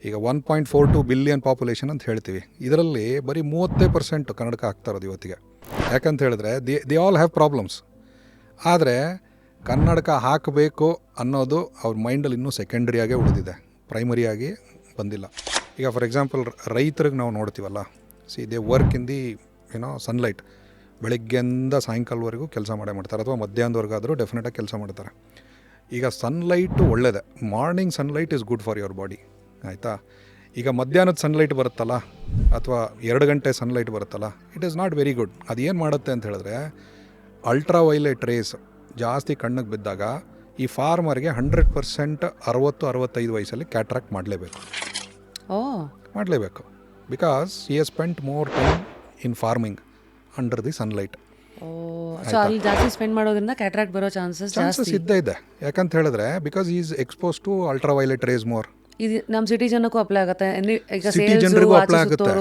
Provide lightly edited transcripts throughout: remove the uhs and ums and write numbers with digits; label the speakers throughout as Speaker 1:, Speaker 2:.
Speaker 1: ಈಗ 1.42 billion population ಅಂತ ಹೇಳ್ತೀವಿ. ಇದರಲ್ಲಿ ಬರೀ 30% ಕನ್ನಡಕ ಆಗ್ತಾ ಇರೋದು ಇವತ್ತಿಗೆ. ಯಾಕಂತ ಹೇಳಿದ್ರೆ ದೇ ಆಲ್ ಹ್ಯಾವ್ ಪ್ರಾಬ್ಲಮ್ಸ್. ಆದರೆ ಕನ್ನಡಕ ಹಾಕಬೇಕು ಅನ್ನೋದು ಅವ್ರ ಮೈಂಡಲ್ಲಿ ಇನ್ನೂ ಸೆಕೆಂಡ್ರಿಯಾಗೇ ಉಳಿದಿದೆ, ಪ್ರೈಮರಿಯಾಗಿ ಬಂದಿಲ್ಲ. ಈಗ ಫಾರ್ ಎಕ್ಸಾಂಪಲ್ ರೈತರಿಗೆ ನಾವು ನೋಡ್ತೀವಲ್ಲ, they work in the sunlight. ಬೆಳಗ್ಗೆಯಿಂದ ಸಾಯಂಕಾಲವರೆಗೂ ಕೆಲಸ ಮಾಡ್ತಾರೆ, ಅಥವಾ ಮಧ್ಯಾಹ್ನದವರೆಗಾದರೂ ಡೆಫಿನೆಟಾಗಿ ಕೆಲಸ ಮಾಡ್ತಾರೆ. ಈಗ ಸನ್ಲೈಟು ಒಳ್ಳೆಯದೇ, morning sunlight is good for your body, ಆಯಿತಾ. ಈಗ ಮಧ್ಯಾಹ್ನದ ಸನ್ಲೈಟ್ ಬರುತ್ತಲ್ಲ, ಅಥವಾ 2 ಗಂಟೆ ಸನ್ಲೈಟ್ ಬರುತ್ತಲ್ಲ, it is not very good. ಅದು ಏನು ಮಾಡುತ್ತೆ ಅಂತ ಹೇಳಿದ್ರೆ, ಅಲ್ಟ್ರಾ ವೈಲೆಟ್ ರೇಸ್ ಜಾಸ್ತಿ ಕಣ್ಣಿಗೆ ಬಿದ್ದಾಗ ಈ ಫಾರ್ಮರ್ಗೆ 100% 60-65 ವಯಸ್ಸಲ್ಲಿ ಕ್ಯಾಟ್ರಾಕ್ಟ್ ಮಾಡಲೇಬೇಕು. Because he has spent more time in farming under the sunlight.
Speaker 2: ಅಲ್ಲಿ ಜಾಸ್ತಿ ಸ್ಪೆಂಡ್ ಮಾಡೋದ್ರಿಂದ ಕ್ಯಾಟ್ರಾಕ್ಟ್ ಬರೋ ಚಾನ್ಸಸ್
Speaker 1: ಇದ್ದೇ ಇದೆ. ಯಾಕಂತ ಹೇಳಿದ್ರೆ because is expose to ultraviolet rays more. ಇದು
Speaker 2: ನಮ್ಮ ಸಿಟಿ ಜನಕ್ಕೂ ಅಪ್ಲೈ ಆಗುತ್ತೆ.
Speaker 1: ಸಿಟಿ ಜನರಿಗೂ ಅಪ್ಲೈ ಆಗುತ್ತೆ.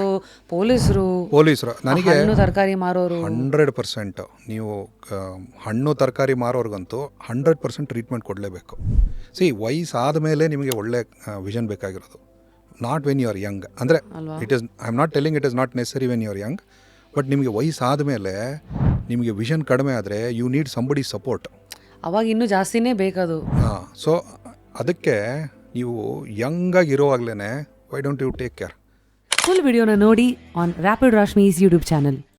Speaker 2: ಪೊಲೀಸರು
Speaker 1: ನನಗೆ
Speaker 2: ತರಕಾರಿ ಮಾರೋರು
Speaker 1: 100%. ನೀವು ಹಣ್ಣು ತರಕಾರಿ ಮಾರೋರ್ಗಂತೂ 100% ಟ್ರೀಟ್ಮೆಂಟ್ ಕೊಡಲೇಬೇಕು. ವಯಸ್ಸಾದ ಮೇಲೆ ನಿಮಗೆ ಒಳ್ಳೆ ವಿಷನ್ ಬೇಕಾಗಿರೋದು, not when you are young. ಅಂದರೆ I am not telling it is not necessary when you are young, but ನಿಮಗೆ ವಯಸ್ಸಾದ ಮೇಲೆ ನಿಮಗೆ ವಿಷನ್ ಕಡಿಮೆ ಆದರೆ ಯು ನೀಡ್ ಸಂಬಡಿ ಸಪೋರ್ಟ್.
Speaker 2: ಅವಾಗ ಇನ್ನೂ ಜಾಸ್ತಿನೇ ಬೇಕದು.
Speaker 1: ಸೊ ಅದಕ್ಕೆ ನೀವು ಯಂಗಾಗಿ ಇರೋವಾಗಲೇ why don't you take care.
Speaker 2: Full ವಿಡಿಯೋನ ನೋಡಿ on rapid Rashmi's YouTube channel.